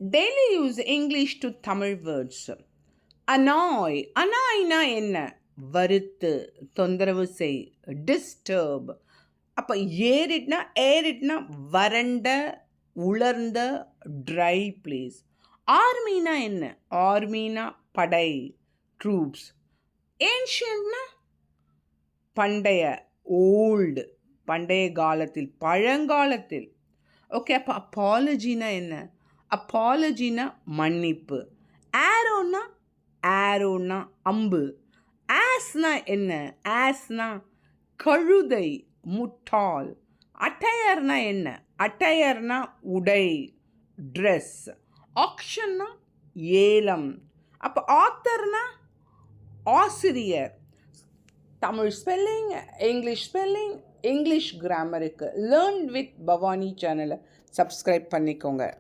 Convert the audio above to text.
daily use English to Tamil words. Annoy. Annoyனா என்ன? வருத்து, தொந்தரவு செய், disturb. அப்போ ஏறிட்னா வறண்ட, உலர்ந்த, ட்ரை பிளேஸ். ஆர்மினா என்ன? ஆர்மினா படை, ட்ரூப்ஸ். ஏன்ஷியன்ட்னா பண்டைய, ஓல்டு, பண்டைய காலத்தில், பழங்காலத்தில். ஓகே, அப்போ அப்பாலஜினா என்ன? அப்பாலஜினா மன்னிப்பு. ஆரோனா அம்பு. ஆஸ்னா என்ன? ஆஸ்னா கழுதை, முட்டாள். அட்டையர்னா என்ன? அட்டையர்னா உடை, ட்ரெஸ். ஆக்ஷன்னா ஏலம். அப்போ ஆத்தர்னா ஆசிரியர். Tamil spelling, English spelling, English கிராமருக்கு லேர்ன் வித் பவானி சேனலை சப்ஸ்கிரைப் பண்ணிக்கோங்க.